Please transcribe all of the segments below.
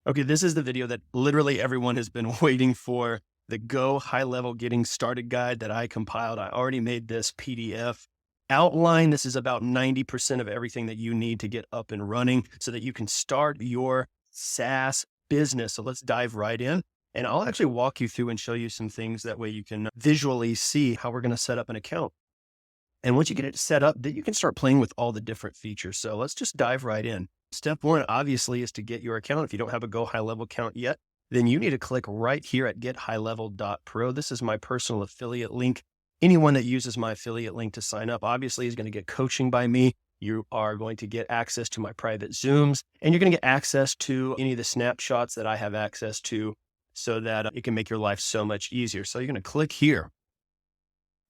Okay, this is the video that literally everyone has been waiting for. The Go High Level Getting Started guide that I compiled. I already made this PDF outline. This is about 90% of everything that you need to get up and running so that you can start your SaaS business. So let's dive right in. And I'll actually walk you through and show you some things. That way you can visually see how we're going to set up an account. And once you get it set up, then you can start playing with all the different features. So let's just dive right in. Step one, obviously, is to get your account. If you don't have a Go High Level account yet, then you need to click right here at gethighlevel.pro. This is my personal affiliate link. Anyone that uses my affiliate link to sign up, obviously, is going to get coaching by me. You are going to get access to my private Zooms, and you're going to get access to any of the snapshots that I have access to so that it can make your life so much easier. So you're going to click here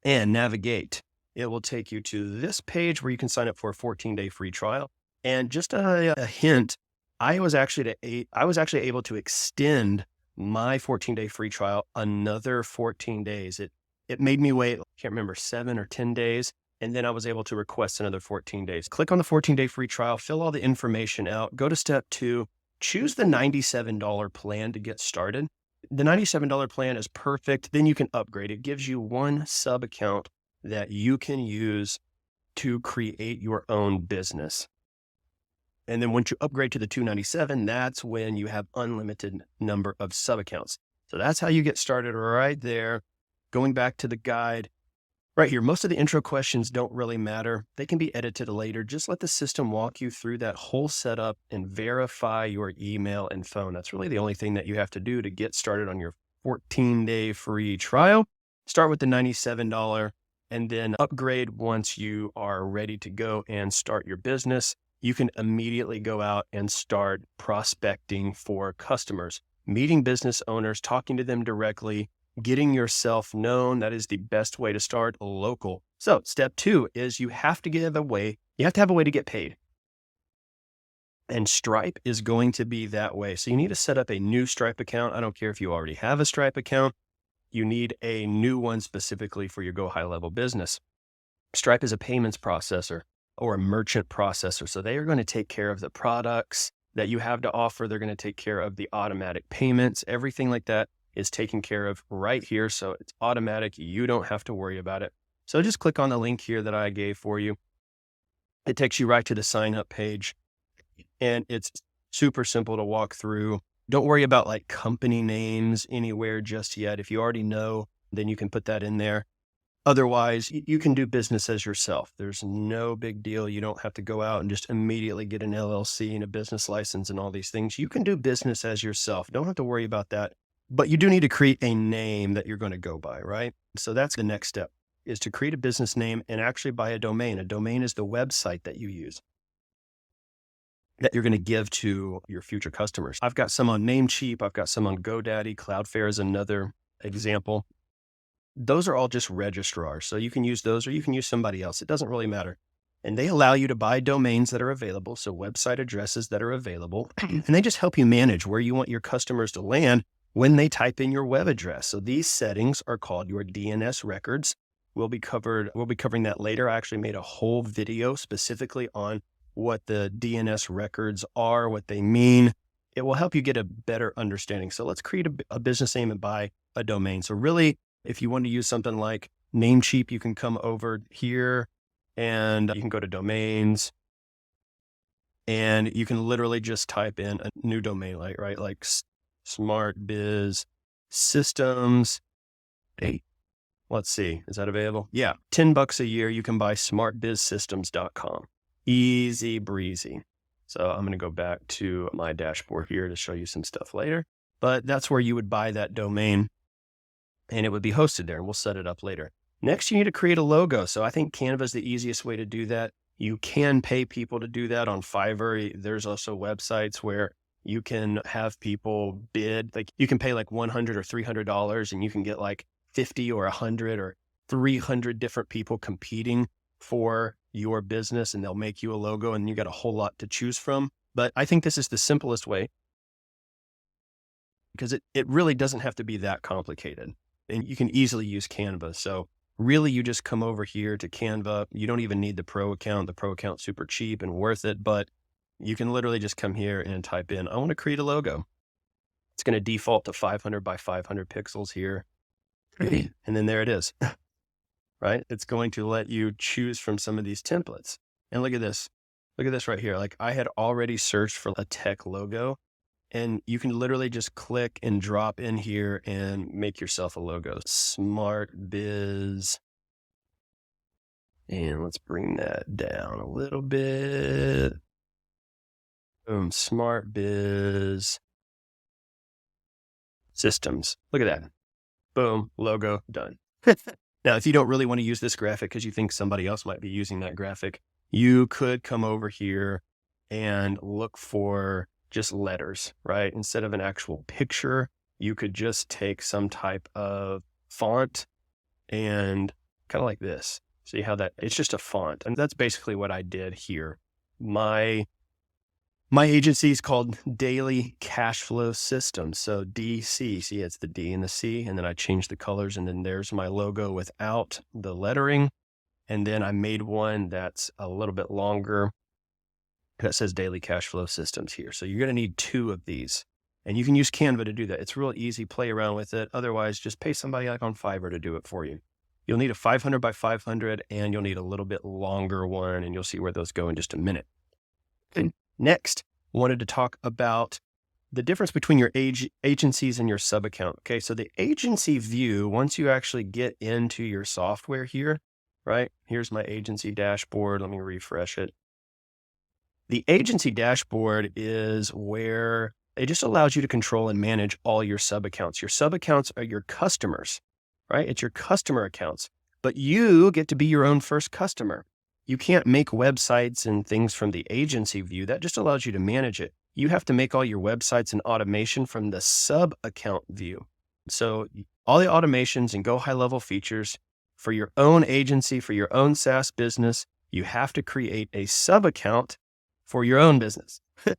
and navigate. It will take you to this page where you can sign up for a 14-day free trial. And just a hint, I was actually able to extend my 14-day free trial another 14 days. It made me wait, I can't remember, 7 or 10 days. And then I was able to request another 14 days. Click on the 14-day free trial, fill all the information out, go to step 2, choose the $97 plan to get started. The $97 plan is perfect. Then you can upgrade. It gives you one sub account that you can use to create your own business. And then once you upgrade to the $297, that's when you have unlimited number of sub accounts. So that's how you get started right there. Going back to the guide right here, most of the intro questions don't really matter. They can be edited later. Just let the system walk you through that whole setup and verify your email and phone. That's really the only thing that you have to do to get started on your 14-day free trial. Start with the $97 and then upgrade once you are ready to go and start your business. You can immediately go out and start prospecting for customers, meeting business owners, talking to them directly, getting yourself known. That is the best way to start local. So step 2 is you have to have a way to get paid. And Stripe is going to be that way. So you need to set up a new Stripe account. I don't care if you already have a Stripe account. You need a new one specifically for your Go High Level business. Stripe is a payments processor or a merchant processor. So they are going to take care of the products that you have to offer. They're going to take care of the automatic payments. Everything like that is taken care of right here. So it's automatic. You don't have to worry about it. So just click on the link here that I gave for you. It takes you right to the sign up page, and it's super simple to walk through. Don't worry about like company names anywhere just yet. If you already know, then you can put that in there. Otherwise, you can do business as yourself. There's no big deal. You don't have to go out and just immediately get an LLC and a business license and all these things. You can do business as yourself. Don't have to worry about that. But you do need to create a name that you're going to go by, right? So that's the next step, is to create a business name and actually buy a domain. A domain is the website that you use, that you're going to give to your future customers. I've got some on Namecheap. I've got some on GoDaddy. Cloudflare is another example. Those are all just registrars. So you can use those or you can use somebody else. It doesn't really matter. And they allow you to buy domains that are available. So website addresses that are available. And they just help you manage where you want your customers to land when they type in your web address. So these settings are called your DNS records. We'll be covering that later. I actually made a whole video specifically on what the DNS records are, what they mean. It will help you get a better understanding. So let's create a business name and buy a domain. So really, if you want to use something like Namecheap, you can come over here and you can go to domains and you can literally just type in a new domain, like Smart Biz Systems. Hey, let's see, is that available? Yeah, $10 a year. You can buy smartbizsystems.com. Easy breezy. So I'm going to go back to my dashboard here to show you some stuff later, but that's where you would buy that domain and it would be hosted there, and we'll set it up later. Next, you need to create a logo. So I think Canva is the easiest way to do that. You can pay people to do that on Fiverr. There's also websites where you can have people bid, like you can pay like $100 or $300 and you can get like 50 or 100 or 300 different people competing for your business, and they'll make you a logo and you got a whole lot to choose from. But I think this is the simplest way because it really doesn't have to be that complicated, and you can easily use Canva. So really you just come over here to Canva. You don't even need the pro account. The pro account's super cheap and worth it, but you can literally just come here and type in, I want to create a logo. It's going to default to 500 by 500 pixels here. And then there it is, right? It's going to let you choose from some of these templates. And look at this. Look at this right here. Like I had already searched for a tech logo, and you can literally just click and drop in here and make yourself a logo. Smart Biz. And let's bring that down a little bit. Boom, Smart Biz Systems. Look at that. Boom, logo, done. Now, if you don't really want to use this graphic because you think somebody else might be using that graphic, you could come over here and look for just letters, right? Instead of an actual picture, you could just take some type of font and kind of like this. See how that, it's just a font. And that's basically what I did here. My agency is called Daily Cash Flow Systems. So DC, see, it's the D and the C. And then I changed the colors, and then there's my logo without the lettering. And then I made one that's a little bit longer that says Daily Cash Flow Systems here. So you're going to need 2 of these, and you can use Canva to do that. It's real easy. Play around with it. Otherwise, just pay somebody like on Fiverr to do it for you. You'll need a 500 by 500, and you'll need a little bit longer one, and you'll see where those go in just a minute. Okay. Next, wanted to talk about the difference between your agencies and your sub account. Okay, so the agency view, once you actually get into your software here, right? Here's my agency dashboard. Let me refresh it. The agency dashboard is where it just allows you to control and manage all your sub accounts. Your sub accounts are your customers, right? It's your customer accounts, but you get to be your own first customer. You can't make websites and things from the agency view. That just allows you to manage it. You have to make all your websites and automation from the sub account view. So all the automations and GoHighLevel features for your own agency, for your own SaaS business, you have to create a sub account for your own business. And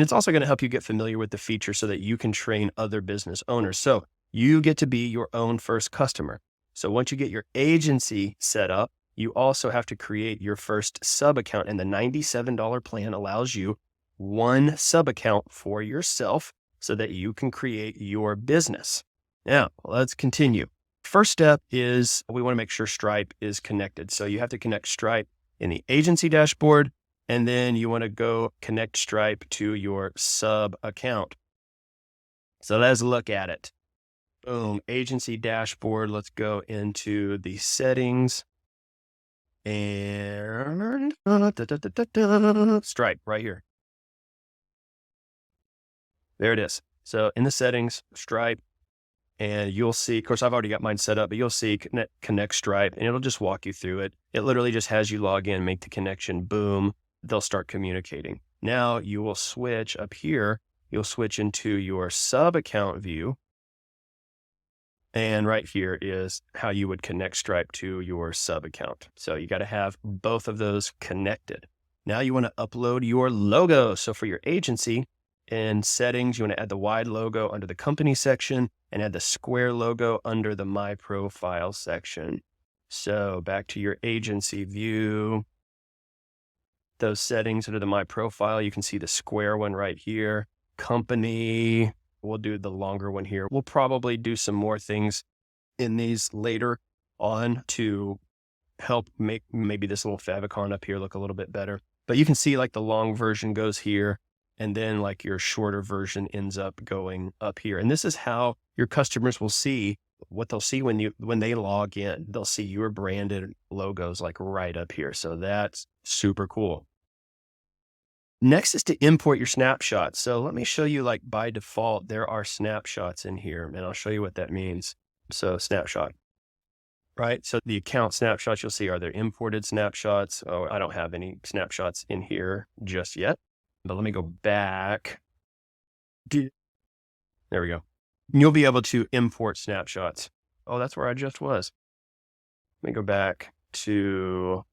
it's also going to help you get familiar with the feature so that you can train other business owners. So you get to be your own first customer. So once you get your agency set up, you also have to create your first sub account, and the $97 plan allows you one sub account for yourself so that you can create your business. Now, let's continue. First step is we want to make sure Stripe is connected. So you have to connect Stripe in the agency dashboard, and then you want to go connect Stripe to your sub account. So let's look at it. Boom, agency dashboard. Let's go into the settings. And Stripe right here. There it is. So in the settings, Stripe, and you'll see, of course, I've already got mine set up, but you'll see connect Stripe, and it'll just walk you through it. It literally just has you log in, make the connection, boom, they'll start communicating. Now you will switch up here. You'll switch into your sub account view. And right here is how you would connect Stripe to your sub account. So you got to have both of those connected. Now you want to upload your logo. So for your agency, in settings, you want to add the wide logo under the company section and add the square logo under the My Profile section. So back to your agency view, those settings under the My Profile, you can see the square one right here. Company, we'll do the longer one here. We'll probably do some more things in these later on to help make maybe this little favicon up here look a little bit better. But you can see like the long version goes here, and then like your shorter version ends up going up here. And this is how your customers will see what they'll see when they log in. They'll see your branded logos like right up here. So that's super cool. Next is to import your snapshots. So let me show you, like by default, there are snapshots in here, and I'll show you what that means. So snapshot, right? So the account snapshots you'll see are there imported snapshots. Oh, I don't have any snapshots in here just yet, but let me go back. There we go. You'll be able to import snapshots. Oh, that's where I just was. Let me go back to,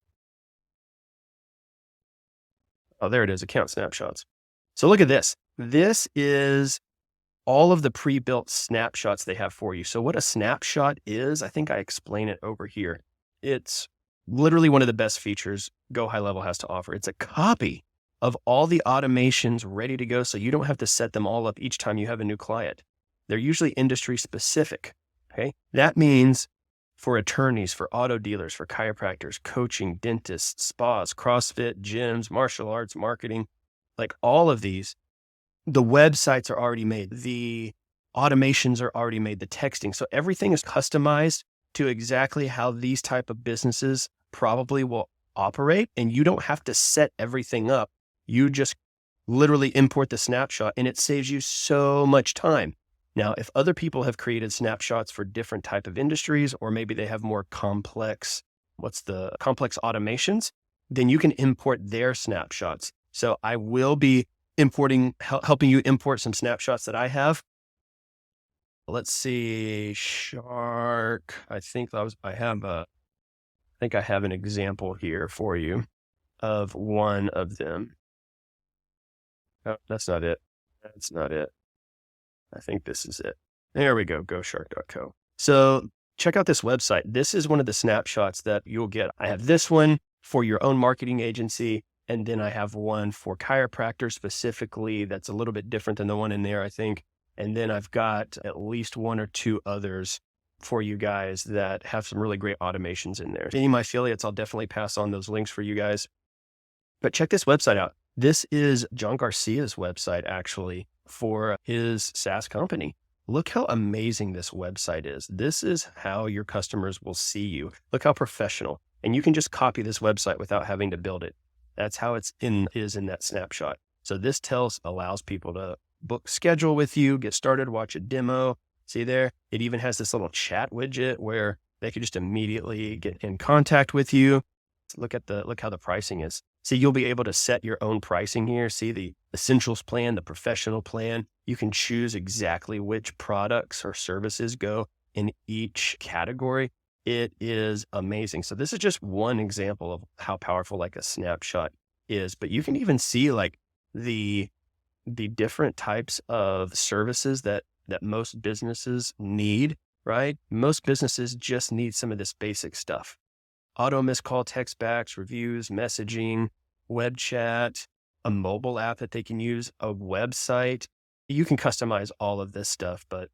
oh, there it is, account snapshots. So look at this. This is all of the pre-built snapshots they have for you. So what a snapshot is, I think I explain it over here. It's literally one of the best features GoHighLevel has to offer. It's a copy of all the automations ready to go so you don't have to set them all up each time you have a new client. They're usually industry specific, okay? That means for attorneys, for auto dealers, for chiropractors, coaching, dentists, spas, CrossFit, gyms, martial arts, marketing, like all of these, the websites are already made. The automations are already made, the texting. So everything is customized to exactly how these type of businesses probably will operate. And you don't have to set everything up. You just literally import the snapshot and it saves you so much time. Now, if other people have created snapshots for different type of industries, or maybe they have more complex, complex automations, then you can import their snapshots. So I will be helping you import some snapshots that I have. Let's see, Shark. I think I have an example here for you of one of them. Oh, that's not it. That's not it. I think this is it. There we go, goshark.co. So check out this website. This is one of the snapshots that you'll get. I have this one for your own marketing agency, and then I have one for chiropractors specifically that's a little bit different than the one in there, I think. And then I've got at least one or two others for you guys that have some really great automations in there. Any of my affiliates, I'll definitely pass on those links for you guys. But check this website out. This is John Garcia's website, actually, for his SaaS company. Look how amazing this website is. This is how your customers will see you. Look how professional. And you can just copy this website without having to build it. That's how is in that snapshot. So this allows people to book schedule with you, get started, watch a demo. See there? It even has this little chat widget where they could just immediately get in contact with you. Look how the pricing is. See, you'll be able to set your own pricing here. See the essentials plan, the professional plan. You can choose exactly which products or services go in each category. It is amazing. So this is just one example of how powerful like a snapshot is, but you can even see like the different types of services that most businesses need, right? Most businesses just need some of this basic stuff. Auto missed call, text backs, reviews, messaging, web chat, a mobile app that they can use, a website. You can customize all of this stuff, but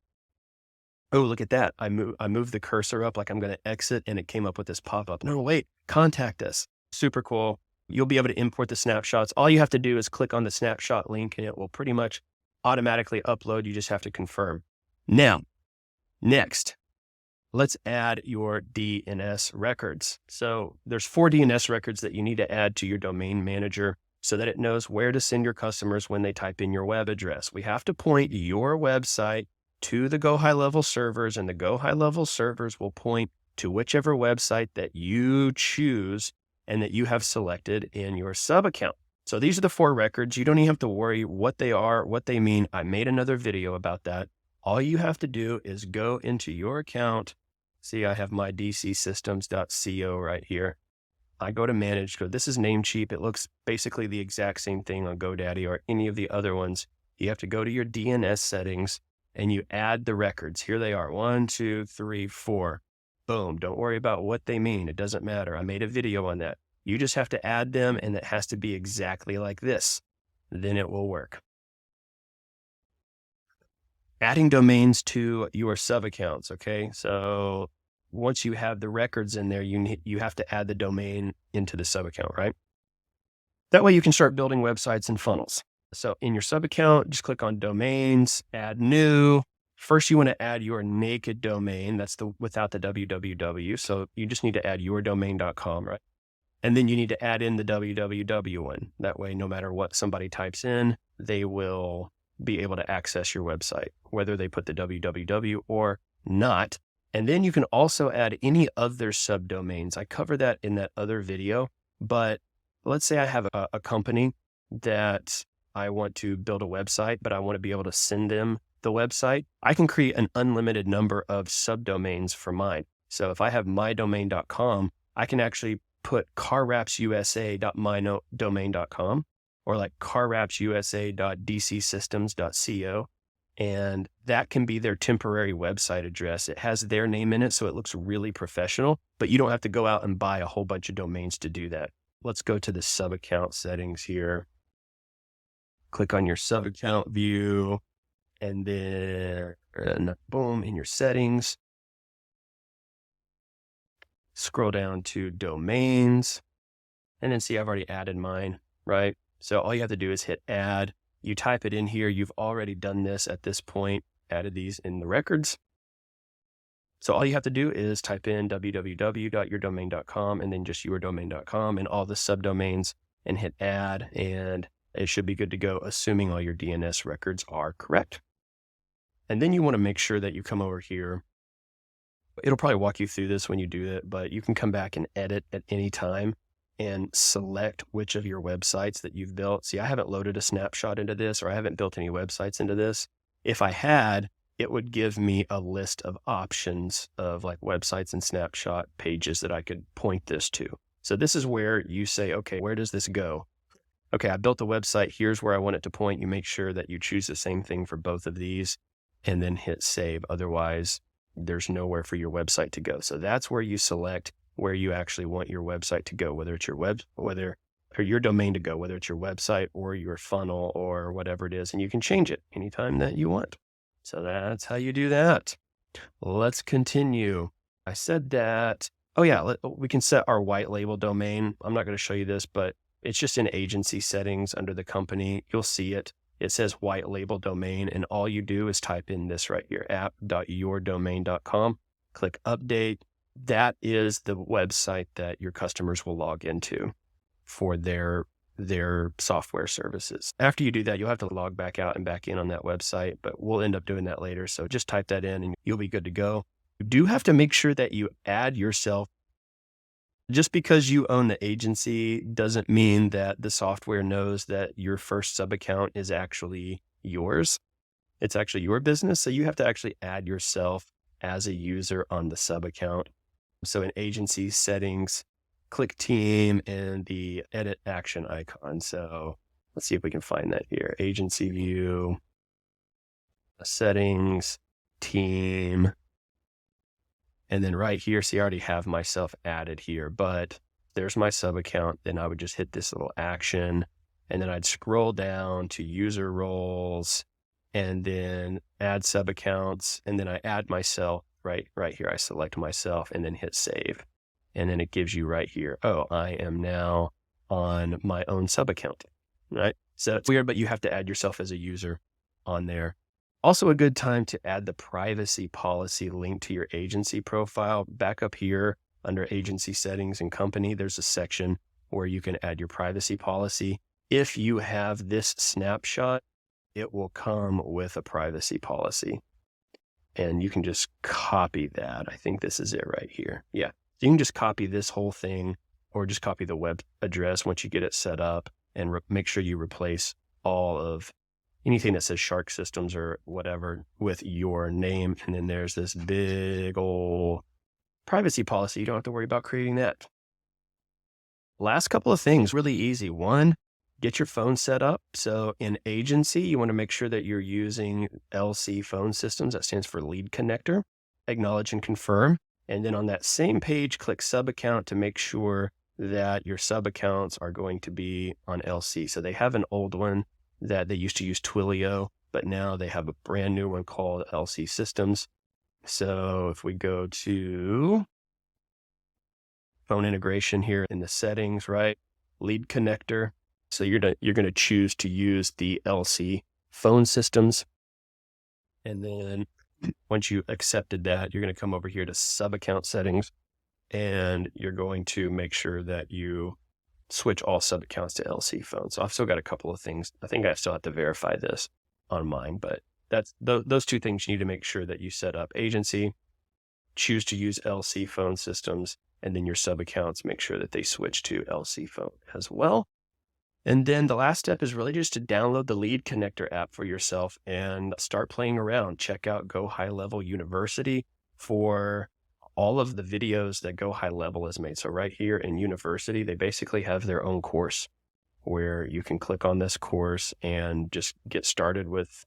oh, look at that. I moved the cursor up like I'm going to exit and it came up with this pop-up. No, wait, contact us. Super cool. You'll be able to import the snapshots. All you have to do is click on the snapshot link and it will pretty much automatically upload. You just have to confirm. Now, next, let's add your DNS records. So there's 4 DNS records that you need to add to your domain manager so that it knows where to send your customers when they type in your web address. We have to point your website to the GoHighLevel servers, and the GoHighLevel servers will point to whichever website that you choose and that you have selected in your sub account. So these are the 4 records. You don't even have to worry what they are, what they mean. I made another video about that. All you have to do is go into your account. See, I have my dcsystems.co right here. I go to manage, this is Namecheap. It looks basically the exact same thing on GoDaddy or any of the other ones. You have to go to your DNS settings and you add the records. Here they are, 1, 2, 3, 4. Boom. Don't worry about what they mean. It doesn't matter. I made a video on that. You just have to add them and it has to be exactly like this. Then it will work. Adding domains to your sub accounts. Okay. So once you have the records in there, you have to add the domain into the sub account, right? That way you can start building websites and funnels. So in your sub account, just click on domains, add new. First, you want to add your naked domain. That's without the www. So you just need to add yourdomain.com, right? And then you need to add in the www one. That way, no matter what somebody types in, they will be able to access your website, whether they put the www or not. And then you can also add any other subdomains. I covered that in that other video, but let's say I have a company that I want to build a website, but I want to be able to send them the website. I can create an unlimited number of subdomains for mine. So if I have mydomain.com, I can actually put carwrapsusa.mydomain.com or like carwrapsusa.dcsystems.co. And that can be their temporary website address. It has their name in it, so it looks really professional, but you don't have to go out and buy a whole bunch of domains to do that. Let's go to the sub account settings here. click on your sub account view, and then boom, in your settings, scroll down to domains, and then see I've already added mine, right? So all you have to do is hit add. You type it in here. You've already done this at this point, added these in the records. So all you have to do is type in www.yourdomain.com and then just yourdomain.com and all the subdomains and hit add, and it should be good to go, assuming all your DNS records are correct. And then you want to make sure that you come over here. It'll probably walk you through this when you do it, but you can come back and edit at any time and select which of your websites that you've built. See, I haven't loaded a snapshot into this, or I haven't built any websites into this. If I had, it would give me a list of options of like websites and snapshot pages that I could point this to. So this is where you say, okay, where does this go? Okay, I built a website. Here's where I want it to point. You make sure that you choose the same thing for both of these and then hit save. Otherwise, there's nowhere for your website to go. So that's where you select where you actually want your website to go, whether it's your domain to go, whether it's your website or your funnel or whatever it is. And you can change it anytime that you want. So that's how you do that. Let's continue. I said that, we can set our white label domain. I'm not going to show you this, but it's just in agency settings under the company. You'll see it. It says white label domain, and all you do is type in this right here, app.yourdomain.com, click update. That is the website that your customers will log into for their software services. After you do that, you'll have to log back out and back in on that website, but we'll end up doing that later. So just type that in and you'll be good to go. You do have to make sure that you add yourself. Just because you own the agency doesn't mean that the software knows that your first sub account is actually yours. It's actually your business. So you have to actually add yourself as a user on the sub account. So in agency settings, click team and the edit action icon. So let's see if we can find that here. Agency view, settings, team. And then right here, see, I already have myself added here, but there's my sub account. Then I would just hit this little action and then I'd scroll down to user roles and then add sub accounts. And then I add myself right here. I select myself and then hit save. And then it gives you right here, oh, I am now on my own sub account, right? So it's weird, but you have to add yourself as a user on there. Also a good time to add the privacy policy link to your agency profile. Back up here under agency settings and company, there's a section where you can add your privacy policy. If you have this snapshot, it will come with a privacy policy. And you can just copy that. I think this is it right here. Yeah. So you can just copy this whole thing or just copy the web address once you get it set up and make sure you replace all of anything that says Shark Systems or whatever with your name. And then there's this big old privacy policy. You don't have to worry about creating that. Last couple of things, really easy. One, get your phone set up. So in agency, you want to make sure that you're using LC phone systems. That stands for lead connector. Acknowledge and confirm. And then on that same page, click sub account to make sure that your sub accounts are going to be on LC. So they have an old one that they used to use Twilio, but now they have a brand new one called LC Systems. So if we go to phone integration here in the settings, right? Lead connector. So you're going to choose to use the LC phone systems. And then once you accepted that, you're going to come over here to sub account settings and you're going to make sure that you switch all sub accounts to LC phones. So I've still got a couple of things. I think I still have to verify this on mine, but that's those two things you need to make sure that you set up. Agency, choose to use LC phone systems, and then your sub accounts, make sure that they switch to LC phone as well. And then the last step is really just to download the Lead Connector app for yourself and start playing around. Check out GoHighLevel University for all of the videos that GoHighLevel has made. So right here in University, they basically have their own course where you can click on this course and just get started with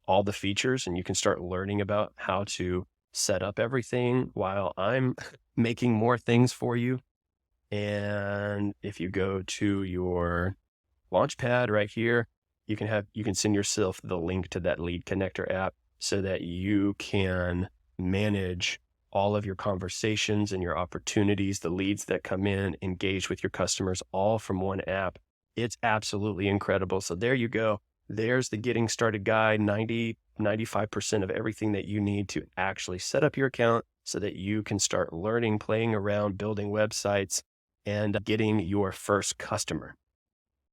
all the features, and you can start learning about how to set up everything while I'm making more things for you. And if you go to your Launchpad right here, you can send yourself the link to that lead connector app so that you can manage all of your conversations and your opportunities, the leads that come in, engage with your customers, all from one app. It's absolutely incredible. So there you go. There's the getting started guide, 95% of everything that you need to actually set up your account so that you can start learning, playing around, building websites, and getting your first customer.